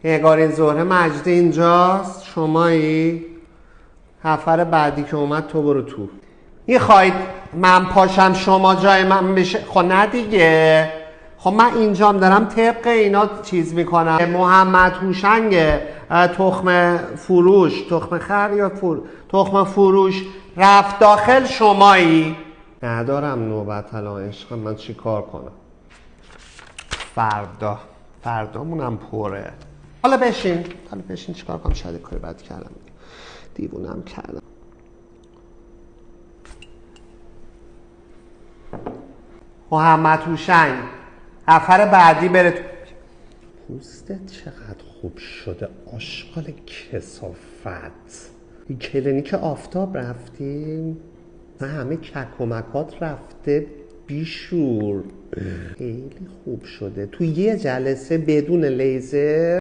نگارین زهره مجدی اینجاست. شمایی؟ نفر بعدی که اومد تو برو تو. میخواید من پاشم شما جای من بشه؟ خب نه دیگه. خب من اینجام دارم طبق اینا چیز میکنم. محمد هوشنگ تخم فروش، تخم خر یا تخم فروش رفت داخل. شمایی؟ ندارم نوبت الان عشقم، من چی کار کنم؟ فردامونم پره. حالا بشین چیکار کنم؟ شاید کاری بد کردم، دیوونم کردم. محمد هوشنگ نفر بعدی بره تو. پوستت چقدر خوب شده آشغال کثافت. کلینیک آفتاب رفتیم؟ نه همه ککومکات رفته بیشور. خیلی خوب شده تو یه جلسه بدون لیزر.